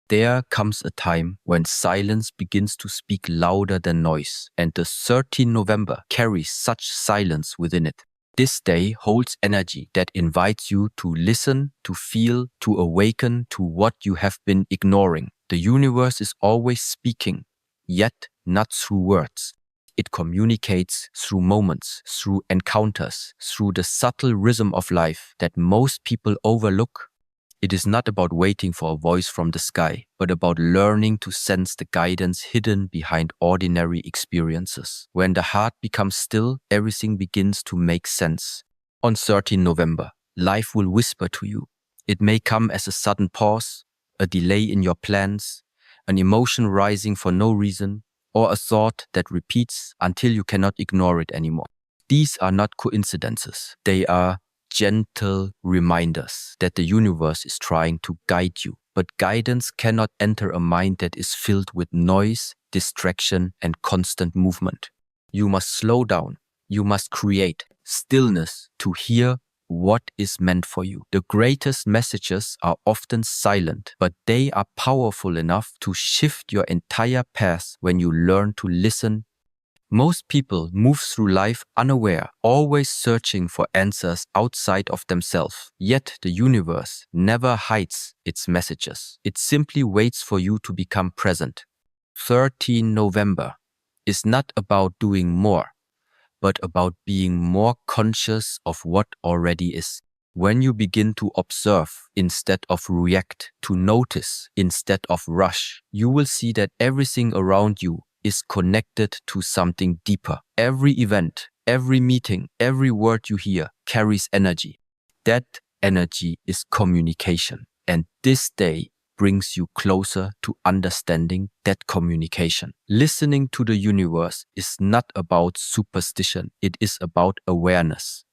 There comes a time when silence begins to speak louder than noise, and the 13th November carries such silence within it. This day holds energy that invites you to listen, to feel, to awaken to what you have been ignoring. The universe is always speaking, yet not through words. It communicates through moments, through encounters, through the subtle rhythm of life that most people overlook. It is not about waiting for a voice from the sky, but about learning to sense the guidance hidden behind ordinary experiences. When the heart becomes still, everything begins to make sense. On 13 November, life will whisper to you. It may come as a sudden pause, a delay in your plans, an emotion rising for no reason, or a thought that repeats until you cannot ignore it anymore. These are not coincidences. They are gentle reminders that the universe is trying to guide you. But guidance cannot enter a mind that is filled with noise, distraction, and constant movement. You must slow down. You must create stillness to hear what is meant for you. The greatest messages are often silent, but they are powerful enough to shift your entire path when you learn to listen. Most people move through life unaware, always searching for answers outside of themselves. Yet the universe never hides its messages. It simply waits for you to become present. 13 November is not about doing more, but about being more conscious of what already is. When you begin to observe instead of react, to notice instead of rush, you will see that everything around you is connected to something deeper. Every event, every meeting, every word you hear carries energy. That energy is communication. And this day brings you closer to understanding that communication. Listening to the universe is not about superstition. It is about awareness.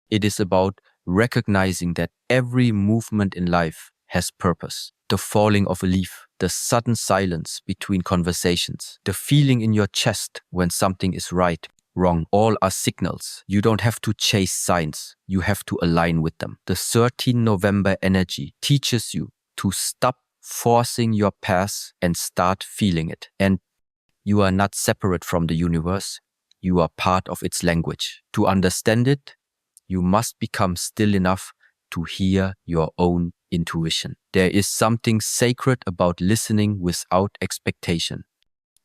It is about recognizing that every movement in life has purpose. The falling of a leaf, the sudden silence between conversations, the feeling in your chest when something is right, wrong, all are signals. You don't have to chase signs. You have to align with them. The 13 November energy teaches you to stop forcing your path and start feeling it. And you are not separate from the universe. You are part of its language. To understand it, you must become still enough to hear your own intuition. There is something sacred about listening without expectation.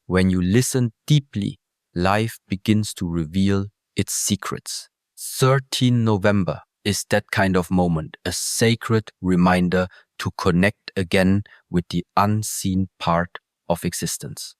When you listen deeply, life begins to reveal its secrets. 13 November is that kind of moment, a sacred reminder to connect again with the unseen part of existence.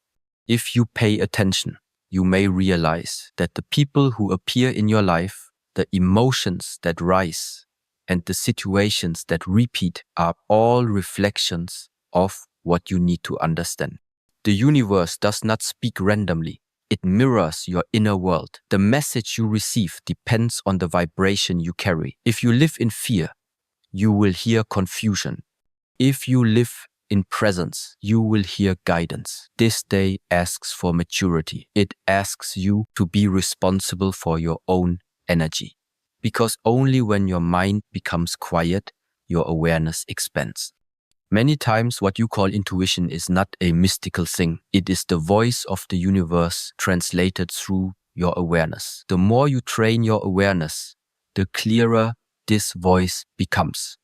If you pay attention, you may realize that the people who appear in your life, the emotions that rise, and the situations that repeat are all reflections of what you need to understand. The universe does not speak randomly. It mirrors your inner world. The message you receive depends on the vibration you carry. If you live in fear, you will hear confusion. If you live in presence, you will hear guidance. This day asks for maturity. It asks you to be responsible for your own energy. Because only when your mind becomes quiet, your awareness expands. Many times what you call intuition is not a mystical thing. It is the voice of the universe translated through your awareness. The more you train your awareness, the clearer this voice becomes.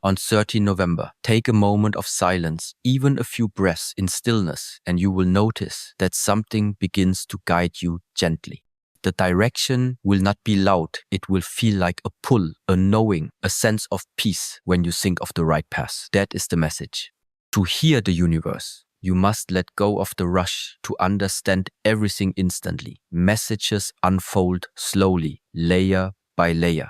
On 13 November, take a moment of silence, even a few breaths in stillness, and you will notice that something begins to guide you gently. The direction will not be loud. It will feel like a pull, a knowing, a sense of peace when you think of the right path. That is the message. To hear the universe, you must let go of the rush to understand everything instantly. Messages unfold slowly, layer by layer,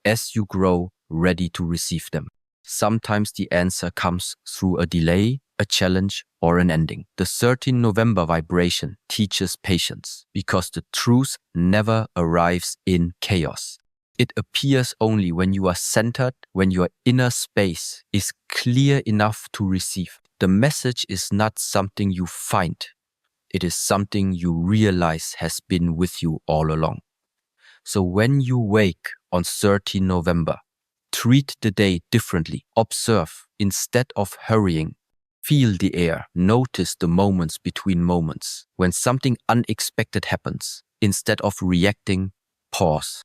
as you grow ready to receive them. Sometimes the answer comes through a delay, a challenge, or an ending. The 13 November vibration teaches patience because the truth never arrives in chaos. It appears only when you are centered, when your inner space is clear enough to receive. The message is not something you find. It is something you realize has been with you all along. So when you wake on 13 November, treat the day differently. Observe instead of hurrying. Feel the air. Notice the moments between moments. When something unexpected happens, instead of reacting, pause.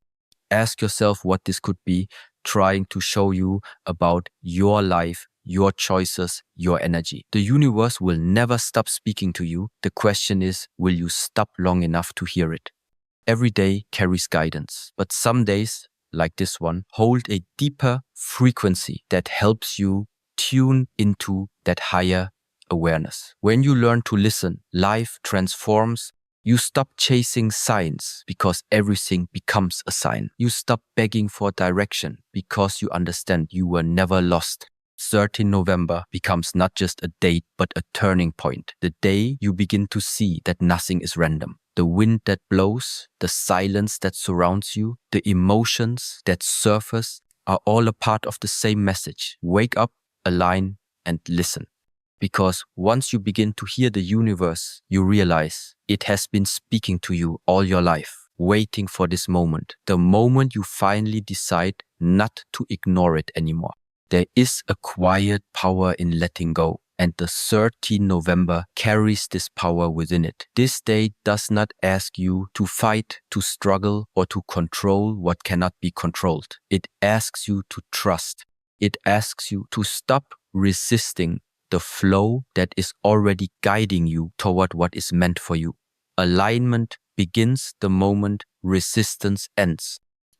Ask yourself what this could be trying to show you about your life, your choices, your energy. The universe will never stop speaking to you. The question is, will you stop long enough to hear it? Every day carries guidance, but some days, like this one, hold a deeper frequency that helps you tune into that higher awareness. When you learn to listen, life transforms. You stop chasing signs because everything becomes a sign. You stop begging for direction because you understand you were never lost. 13 November becomes not just a date, but a turning point. The day you begin to see that nothing is random. The wind that blows, the silence that surrounds you, the emotions that surface are all a part of the same message. Wake up, align, and listen. Because once you begin to hear the universe, you realize it has been speaking to you all your life, waiting for this moment. The moment you finally decide not to ignore it anymore. There is a quiet power in letting go, and the 13 November carries this power within it. This day does not ask you to fight, to struggle, or to control what cannot be controlled. It asks you to trust. It asks you to stop resisting the flow that is already guiding you toward what is meant for you. Alignment begins the moment resistance ends.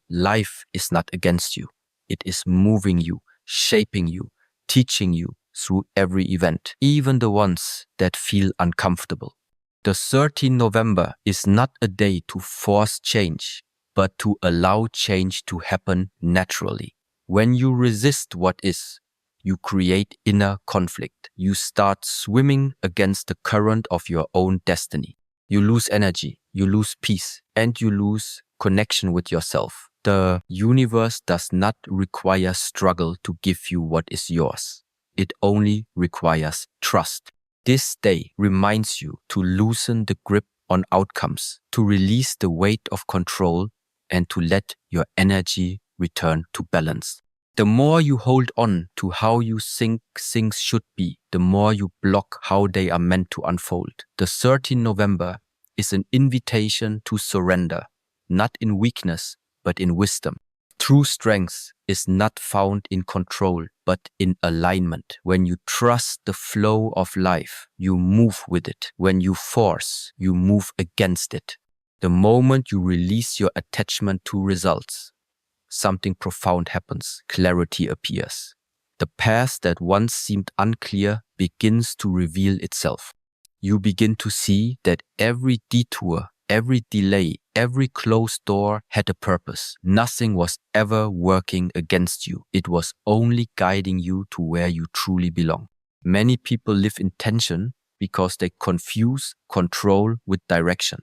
Life is not against you. It is moving you, shaping you, teaching you through every event, even the ones that feel uncomfortable. The 13 November is not a day to force change, but to allow change to happen naturally. When you resist what is, you create inner conflict. You start swimming against the current of your own destiny. You lose energy, you lose peace, and you lose connection with yourself. The universe does not require struggle to give you what is yours. It only requires trust. This day reminds you to loosen the grip on outcomes, to release the weight of control, and to let your energy return to balance. The more you hold on to how you think things should be, the more you block how they are meant to unfold. The 13 November is an invitation to surrender, not in weakness, but in wisdom. True strength is not found in control, but in alignment. When you trust the flow of life, you move with it. When you force, you move against it. The moment you release your attachment to results, something profound happens. Clarity appears. The path that once seemed unclear begins to reveal itself. You begin to see that every detour, every delay, every closed door had a purpose. Nothing was ever working against you. It was only guiding you to where you truly belong. Many people live in tension because they confuse control with direction.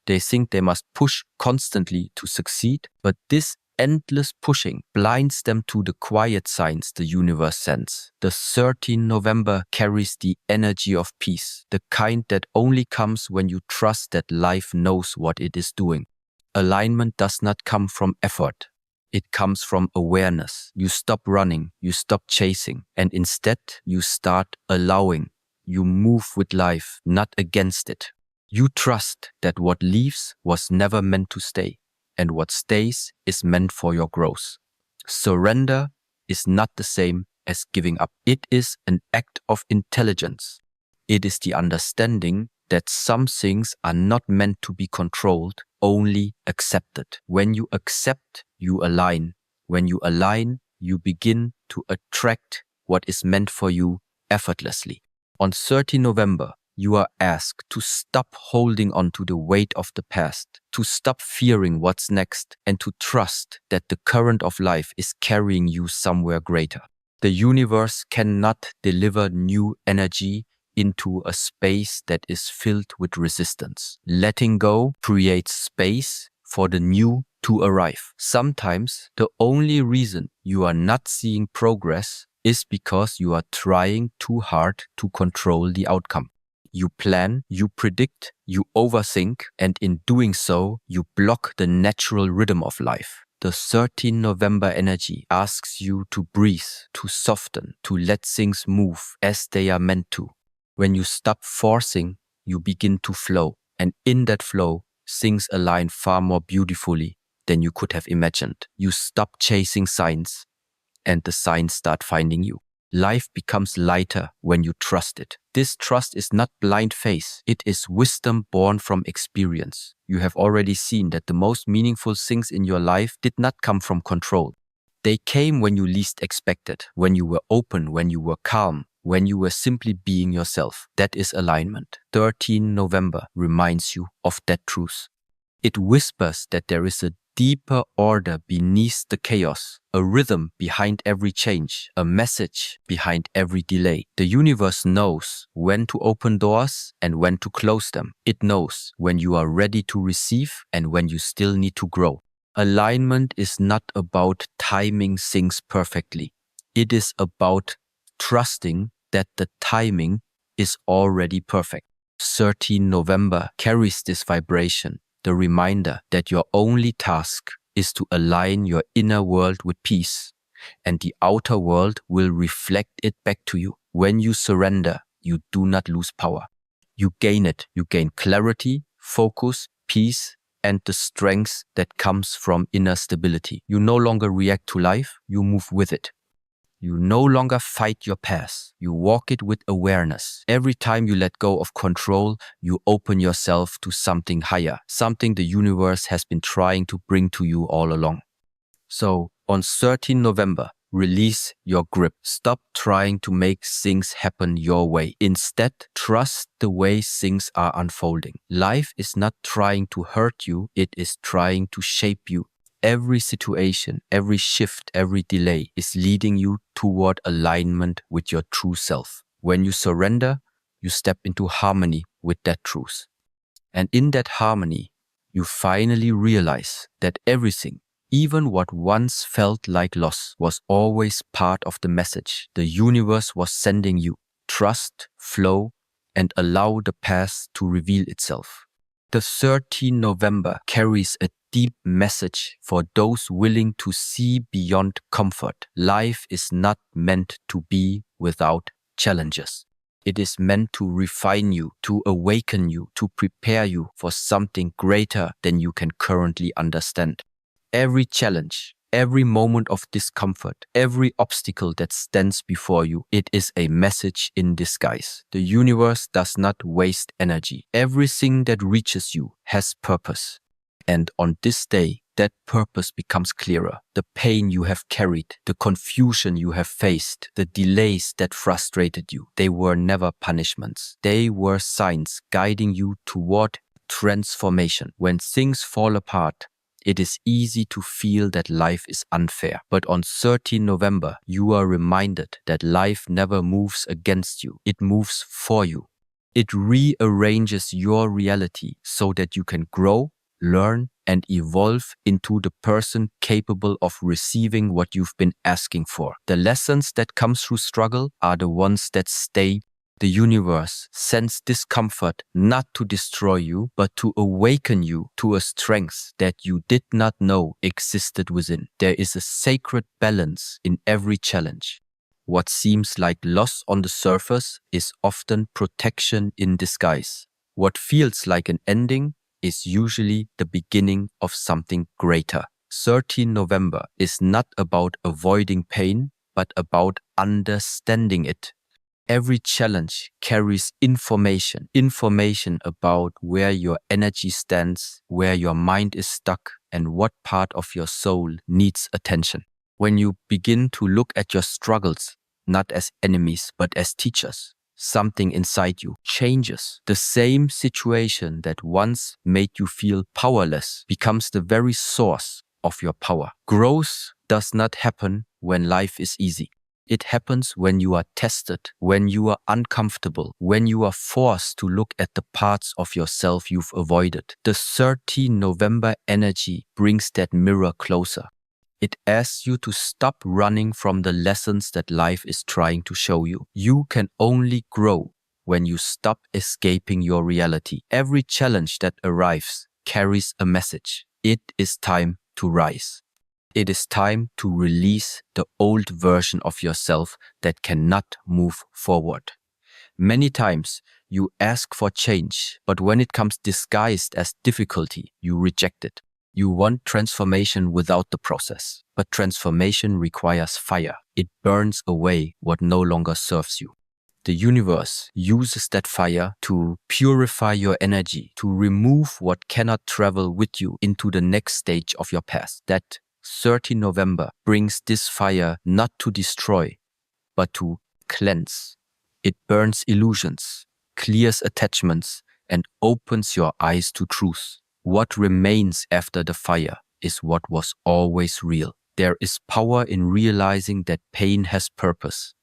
They think they must push constantly to succeed, but this endless pushing blinds them to the quiet signs the universe sends. The 13 November carries the energy of peace, the kind that only comes when you trust that life knows what it is doing. Alignment does not come from effort. It comes from awareness. You stop running, you stop chasing, and instead you start allowing. You move with life, not against it. You trust that what leaves was never meant to stay, and what stays is meant for your growth. Surrender is not the same as giving up. It is an act of intelligence. It is the understanding that some things are not meant to be controlled, only accepted. When you accept, you align. When you align, you begin to attract what is meant for you effortlessly. On 30 November, you are asked to stop holding on to the weight of the past, to stop fearing what's next, and to trust that the current of life is carrying you somewhere greater. The universe cannot deliver new energy into a space that is filled with resistance. Letting go creates space for the new to arrive. Sometimes the only reason you are not seeing progress is because you are trying too hard to control the outcome. You plan, you predict, you overthink, and in doing so, you block the natural rhythm of life. The 13 November energy asks you to breathe, to soften, to let things move as they are meant to. When you stop forcing, you begin to flow. And in that flow, things align far more beautifully than you could have imagined. You stop chasing signs, and the signs start finding you. Life becomes lighter when you trust it. This trust is not blind faith. It is wisdom born from experience. You have already seen that the most meaningful things in your life did not come from control. They came when you least expected, when you were open, when you were calm, when you were simply being yourself. That is alignment. 13 November reminds you of that truth. It whispers that there is a deeper order beneath the chaos, a rhythm behind every change, a message behind every delay. The universe knows when to open doors and when to close them. It knows when you are ready to receive and when you still need to grow. Alignment is not about timing things perfectly. It is about trusting that the timing is already perfect. 13 November carries this vibration, the reminder that your only task is to align your inner world with peace, and the outer world will reflect it back to you. When you surrender, you do not lose power. You gain it. You gain clarity, focus, peace, and the strength that comes from inner stability. You no longer react to life, you move with it. You no longer fight your path. You walk it with awareness. Every time you let go of control, you open yourself to something higher, something the universe has been trying to bring to you all along. So, on 13 November, release your grip. Stop trying to make things happen your way. Instead, trust the way things are unfolding. Life is not trying to hurt you, it is trying to shape you. Every situation, every shift, every delay is leading you toward alignment with your true self. When you surrender, you step into harmony with that truth. And in that harmony, you finally realize that everything, even what once felt like loss, was always part of the message the universe was sending you. Trust, flow, and allow the past to reveal itself. The 13 November carries a deep message for those willing to see beyond comfort. Life is not meant to be without challenges. It is meant to refine you, to awaken you, to prepare you for something greater than you can currently understand. Every challenge, every moment of discomfort, every obstacle that stands before you, it is a message in disguise. The universe does not waste energy. Everything that reaches you has purpose. And on this day, that purpose becomes clearer. The pain you have carried, the confusion you have faced, the delays that frustrated you, they were never punishments. They were signs guiding you toward transformation. When things fall apart, it is easy to feel that life is unfair. But on 13 November, you are reminded that life never moves against you. It moves for you. It rearranges your reality so that you can grow, learn, and evolve into the person capable of receiving what you've been asking for. The lessons that come through struggle are the ones that stay. The universe sends discomfort not to destroy you, but to awaken you to a strength that you did not know existed within. There is a sacred balance in every challenge. What seems like loss on the surface is often protection in disguise. What feels like an ending is usually the beginning of something greater. 13 November is not about avoiding pain, but about understanding it. Every challenge carries information about where your energy stands, where your mind is stuck, and what part of your soul needs attention. When you begin to look at your struggles not as enemies, but as teachers, something inside you changes. The same situation that once made you feel powerless becomes the very source of your power. Growth does not happen when life is easy. It happens when you are tested, when you are uncomfortable, when you are forced to look at the parts of yourself you've avoided. The 13 November energy brings that mirror closer. It asks you to stop running from the lessons that life is trying to show you. You can only grow when you stop escaping your reality. Every challenge that arrives carries a message. It is time to rise. It is time to release the old version of yourself that cannot move forward. Many times you ask for change, but when it comes disguised as difficulty, you reject it. You want transformation without the process, but transformation requires fire. It burns away what no longer serves you. The universe uses that fire to purify your energy, to remove what cannot travel with you into the next stage of your path. That 30 November brings this fire not to destroy, but to cleanse. It burns illusions, clears attachments, and opens your eyes to truth. What remains after the fire is what was always real. There is power in realizing that pain has purpose.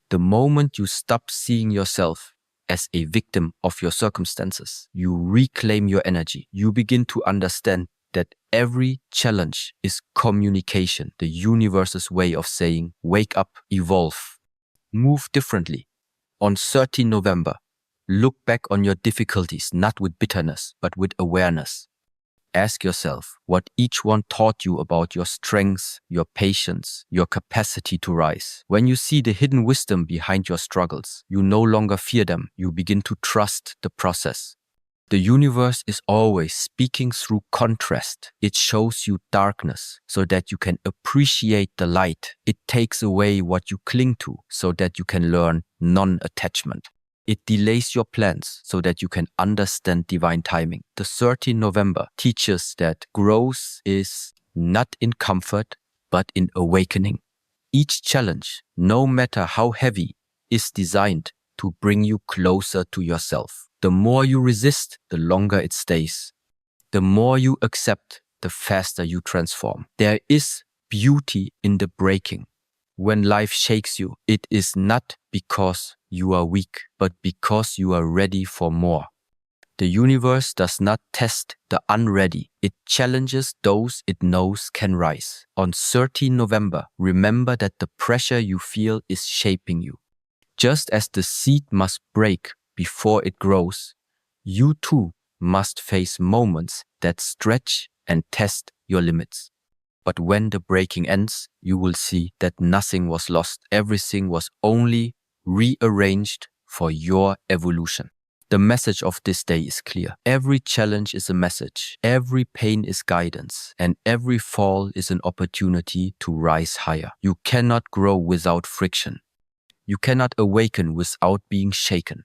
The moment you stop seeing yourself as a victim of your circumstances, you reclaim your energy. You begin to understand that every challenge is communication, the universe's way of saying, wake up, evolve, move differently. On 13 November, look back on your difficulties not with bitterness, but with awareness. Ask yourself what each one taught you about your strengths, your patience, your capacity to rise. When you see the hidden wisdom behind your struggles, you no longer fear them. You begin to trust the process. The universe is always speaking through contrast. It shows you darkness so that you can appreciate the light. It takes away what you cling to so that you can learn non-attachment. It delays your plans so that you can understand divine timing. The 13 November teaches that growth is not in comfort, but in awakening. Each challenge, no matter how heavy, is designed to bring you closer to yourself. The more you resist, the longer it stays. The more you accept, the faster you transform. There is beauty in the breaking. When life shakes you, it is not because you are weak, but because you are ready for more. The universe does not test the unready. It challenges those it knows can rise. On 13 November, remember that the pressure you feel is shaping you. Just as the seed must break before it grows, you too must face moments that stretch and test your limits. But when the breaking ends, you will see that nothing was lost. Everything was only rearranged for your evolution. The message of this day is clear. Every challenge is a message. Every pain is guidance. And every fall is an opportunity to rise higher. You cannot grow without friction. You cannot awaken without being shaken.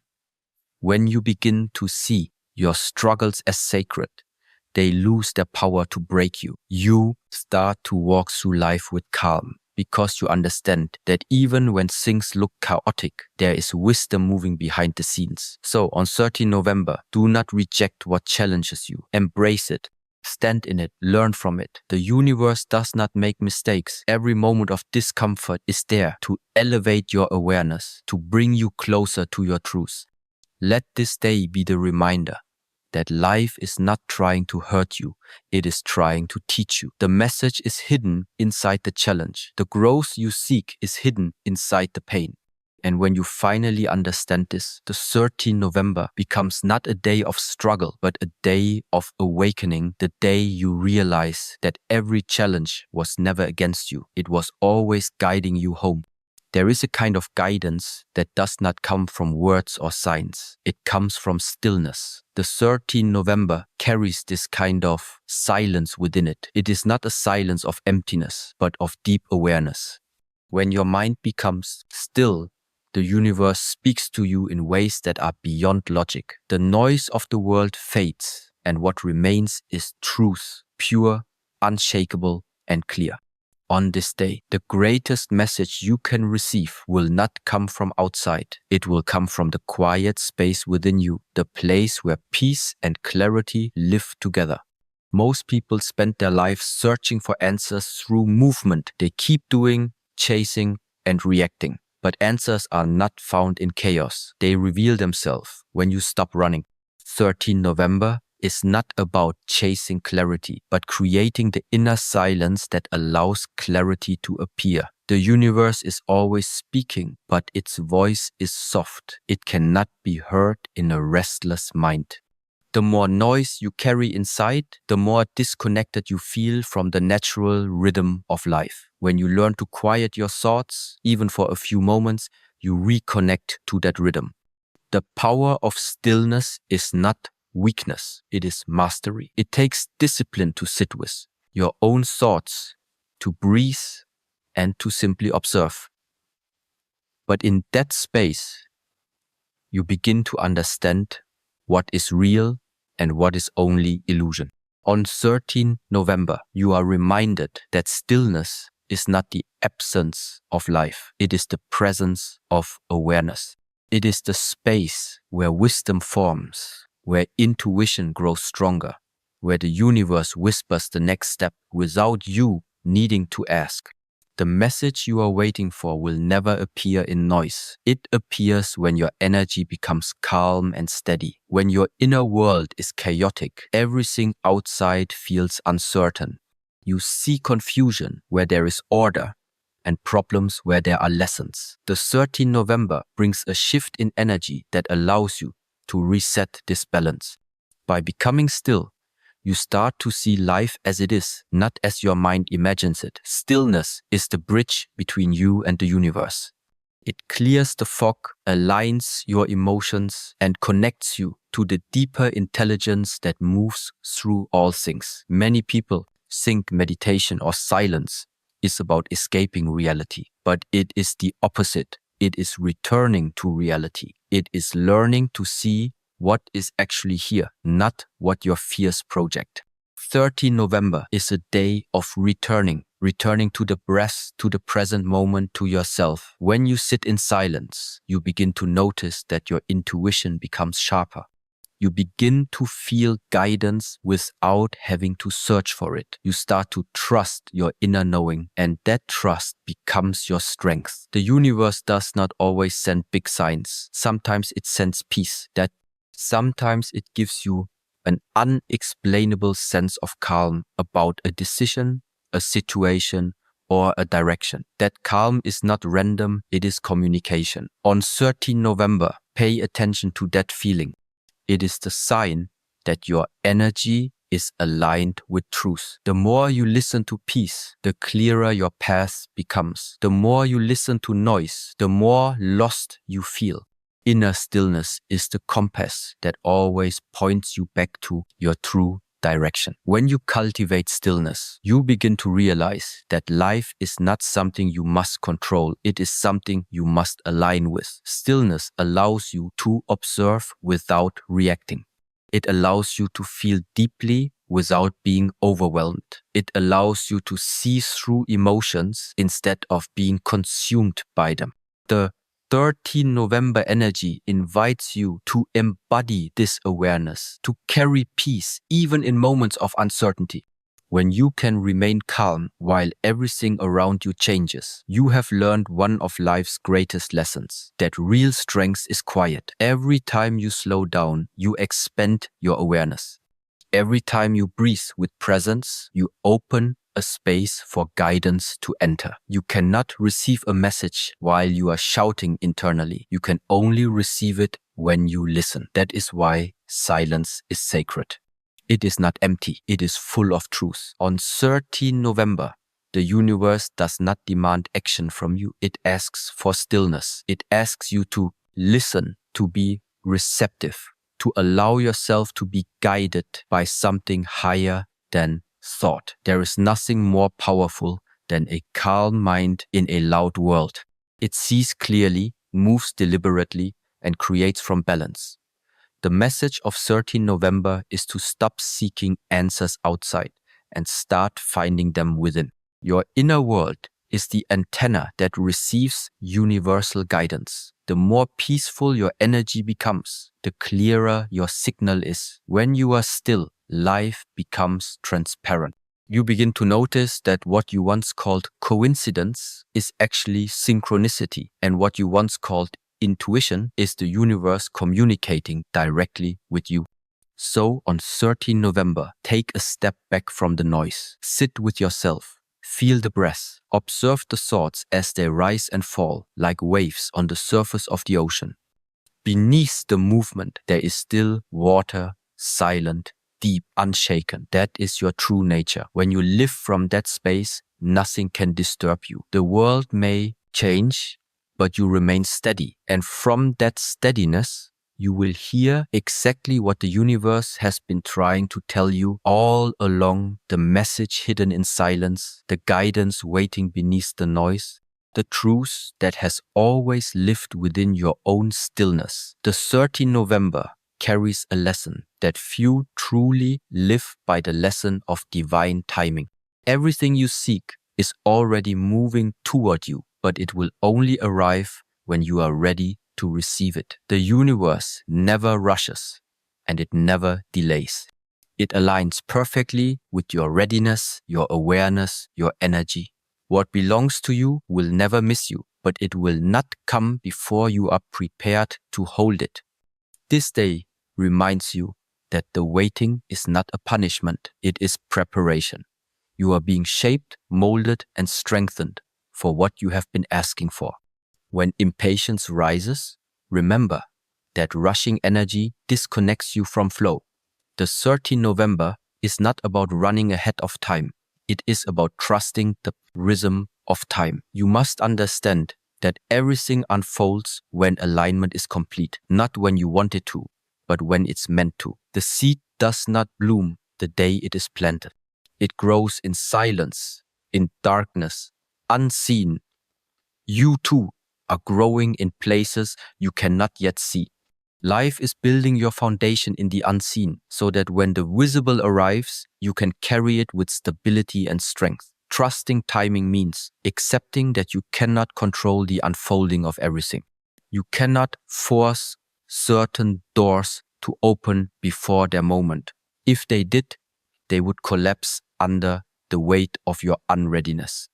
When you begin to see your struggles as sacred, they lose their power to break you. You start to walk through life with calm because you understand that even when things look chaotic, there is wisdom moving behind the scenes. So on 13 November, do not reject what challenges you. Embrace it. Stand in it. Learn from it. The universe does not make mistakes. Every moment of discomfort is there to elevate your awareness, to bring you closer to your truth. Let this day be the reminder that life is not trying to hurt you, it is trying to teach you. The message is hidden inside the challenge. The growth you seek is hidden inside the pain. And when you finally understand this, the 13 November becomes not a day of struggle, but a day of awakening, the day you realize that every challenge was never against you. It was always guiding you home. There is a kind of guidance that does not come from words or signs. It comes from stillness. The 13 November carries this kind of silence within it. It is not a silence of emptiness, but of deep awareness. When your mind becomes still, the universe speaks to you in ways that are beyond logic. The noise of the world fades, and what remains is truth, pure, unshakable, and clear. On this day, the greatest message you can receive will not come from outside. It will come from the quiet space within you, the place where peace and clarity live together. Most people spend their lives searching for answers through movement. They keep doing, chasing, and reacting. But answers are not found in chaos. They reveal themselves when you stop running. 13 November is not about chasing clarity, but creating the inner silence that allows clarity to appear. The universe is always speaking, but its voice is soft. It cannot be heard in a restless mind. The more noise you carry inside, the more disconnected you feel from the natural rhythm of life. When you learn to quiet your thoughts, even for a few moments, you reconnect to that rhythm. The power of stillness is not weakness, it is mastery. It takes discipline to sit with your own thoughts, to breathe, and to simply observe. But in that space, you begin to understand what is real and what is only illusion. On 13 November, you are reminded that stillness is not the absence of life. It is the presence of awareness. It is the space where wisdom forms, where intuition grows stronger, where the universe whispers the next step without you needing to ask. The message you are waiting for will never appear in noise. It appears when your energy becomes calm and steady. When your inner world is chaotic, everything outside feels uncertain. You see confusion where there is order and problems where there are lessons. The 13th November brings a shift in energy that allows you to reset this balance. By becoming still, you start to see life as it is, not as your mind imagines it. Stillness is the bridge between you and the universe. It clears the fog, aligns your emotions, and connects you to the deeper intelligence that moves through all things. Many people think meditation or silence is about escaping reality, but it is the opposite. It is returning to reality. It is learning to see what is actually here, not what your fears project. 13 November is a day of returning to the breath, to the present moment, to yourself. When you sit in silence, you begin to notice that your intuition becomes sharper. You begin to feel guidance without having to search for it. You start to trust your inner knowing, and that trust becomes your strength. The universe does not always send big signs. Sometimes it sends peace. Sometimes it gives you an unexplainable sense of calm about a decision, a situation, or a direction. That calm is not random, it is communication. On 13 November, pay attention to that feeling. It is the sign that your energy is aligned with truth. The more you listen to peace, the clearer your path becomes. The more you listen to noise, the more lost you feel. Inner stillness is the compass that always points you back to your true direction. When you cultivate stillness, you begin to realize that life is not something you must control. It is something you must align with. Stillness allows you to observe without reacting. It allows you to feel deeply without being overwhelmed. It allows you to see through emotions instead of being consumed by them. The 13 November energy invites you to embody this awareness, to carry peace even in moments of uncertainty. When you can remain calm while everything around you changes, you have learned one of life's greatest lessons, that real strength is quiet. Every time you slow down, you expand your awareness. Every time you breathe with presence, you open a space for guidance to enter. You cannot receive a message while you are shouting internally. You can only receive it when you listen. That is why silence is sacred. It is not empty. It is full of truth. On 13 November, the universe does not demand action from you. It asks for stillness. It asks you to listen, to be receptive, to allow yourself to be guided by something higher than thought. There is nothing more powerful than a calm mind in a loud world. It sees clearly, moves deliberately, and creates from balance. The message of 13 November is to stop seeking answers outside and start finding them within. Your inner world is the antenna that receives universal guidance. The more peaceful your energy becomes, the clearer your signal is. When you are still, life becomes transparent. You begin to notice that what you once called coincidence is actually synchronicity, and what you once called intuition is the universe communicating directly with you. So on 13 November, take a step back from the noise. Sit with yourself. Feel the breath. Observe the thoughts as they rise and fall like waves on the surface of the ocean. Beneath the movement, there is still water silent, deep, unshaken. That is your true nature. When you live from that space, nothing can disturb you. The world may change, but you remain steady. And from that steadiness, you will hear exactly what the universe has been trying to tell you all along, the message hidden in silence, the guidance waiting beneath the noise, the truth that has always lived within your own stillness. The 13th November carries a lesson that few truly live by, the lesson of divine timing. Everything you seek is already moving toward you, but it will only arrive when you are ready to receive it. The universe never rushes and it never delays. It aligns perfectly with your readiness, your awareness, your energy. What belongs to you will never miss you, but it will not come before you are prepared to hold it. This day reminds you that the waiting is not a punishment, it is preparation. You are being shaped, molded, and strengthened for what you have been asking for. When impatience rises, remember that rushing energy disconnects you from flow. The 13th November is not about running ahead of time. It is about trusting the rhythm of time. You must understand that everything unfolds when alignment is complete, not when you want it to, but when it's meant to. The seed does not bloom the day it is planted. It grows in silence, in darkness, unseen. You too are growing in places you cannot yet see. Life is building your foundation in the unseen so that when the visible arrives, you can carry it with stability and strength. Trusting timing means accepting that you cannot control the unfolding of everything. You cannot force certain doors to open before their moment. If they did, they would collapse under the weight of your unreadiness.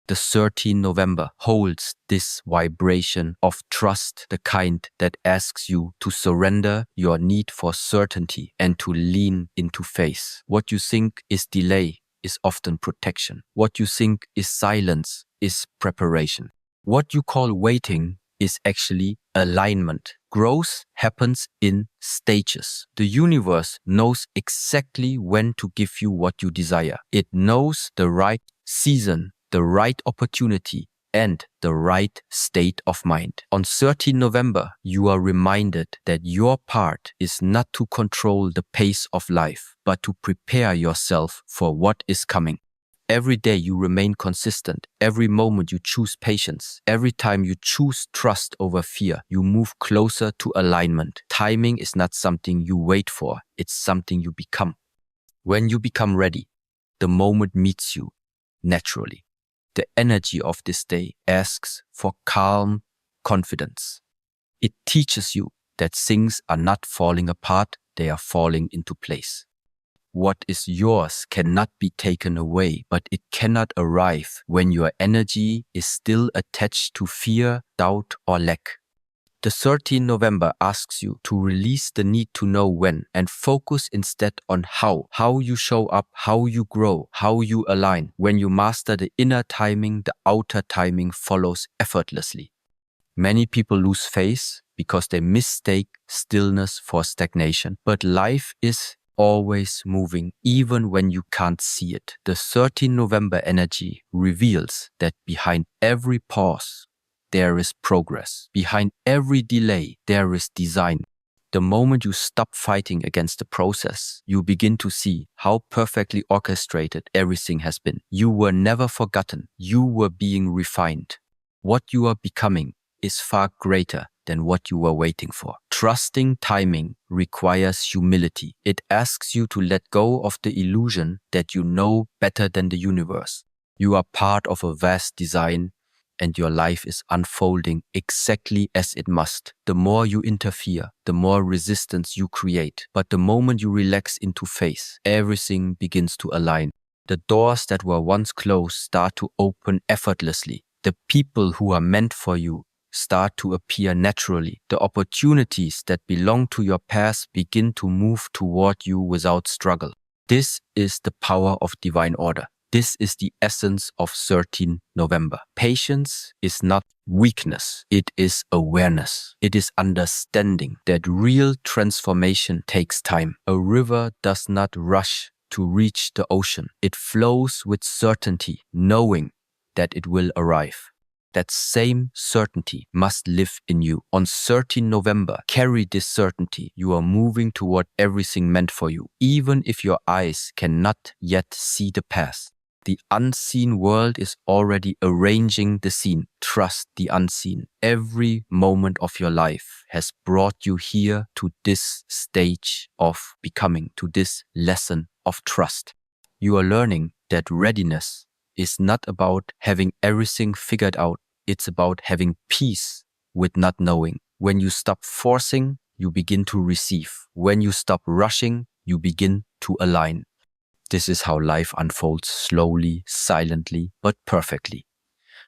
The 13th November holds this vibration of trust, the kind that asks you to surrender your need for certainty and to lean into faith. What you think is delay is often protection. What you think is silence is preparation. What you call waiting is actually alignment. Growth happens in stages. The universe knows exactly when to give you what you desire. It knows the right season, the right opportunity, and the right state of mind. On 13 November, you are reminded that your part is not to control the pace of life, but to prepare yourself for what is coming. Every day you remain consistent. Every moment you choose patience. Every time you choose trust over fear, you move closer to alignment. Timing is not something you wait for. It's something you become. When you become ready, the moment meets you naturally. The energy of this day asks for calm confidence. It teaches you that things are not falling apart, they are falling into place. What is yours cannot be taken away, but it cannot arrive when your energy is still attached to fear, doubt, or lack. The 13th November asks you to release the need to know when and focus instead on how you show up, how you grow, how you align. When you master the inner timing, the outer timing follows effortlessly. Many people lose faith because they mistake stillness for stagnation, but life is always moving, even when you can't see it. The 13th November energy reveals that behind every pause, there is progress. Behind every delay, there is design. The moment you stop fighting against the process, you begin to see how perfectly orchestrated everything has been. You were never forgotten. You were being refined. What you are becoming is far greater than what you were waiting for. Trusting timing requires humility. It asks you to let go of the illusion that you know better than the universe. You are part of a vast design, and your life is unfolding exactly as it must. The more you interfere, the more resistance you create. But the moment you relax into faith, everything begins to align. The doors that were once closed start to open effortlessly. The people who are meant for you start to appear naturally. The opportunities that belong to your past begin to move toward you without struggle. This is the power of divine order. This is the essence of 13 November. Patience is not weakness. It is awareness. It is understanding that real transformation takes time. A river does not rush to reach the ocean. It flows with certainty, knowing that it will arrive. That same certainty must live in you. On 13 November, carry this certainty. You are moving toward everything meant for you, even if your eyes cannot yet see the path. The unseen world is already arranging the scene. Trust the unseen. Every moment of your life has brought you here to this stage of becoming, to this lesson of trust. You are learning that readiness is not about having everything figured out. It's about having peace with not knowing. When you stop forcing, you begin to receive. When you stop rushing, you begin to align. This is how life unfolds slowly, silently, but perfectly.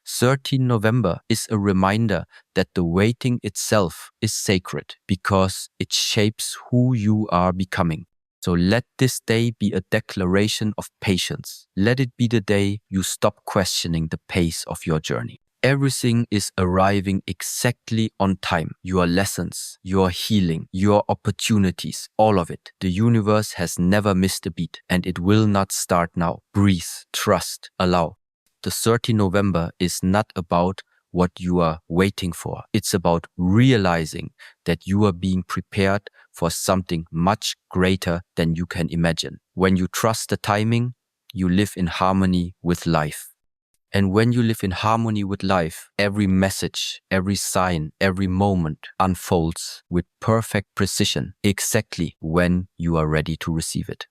13 November is a reminder that the waiting itself is sacred because it shapes who you are becoming. So let this day be a declaration of patience. Let it be the day you stop questioning the pace of your journey. Everything is arriving exactly on time. Your lessons, your healing, your opportunities, all of it. The universe has never missed a beat, and it will not start now. Breathe, trust, allow. The 13 November is not about what you are waiting for. It's about realizing that you are being prepared for something much greater than you can imagine. When you trust the timing, you live in harmony with life. And when you live in harmony with life, every message, every sign, every moment unfolds with perfect precision, exactly when you are ready to receive it.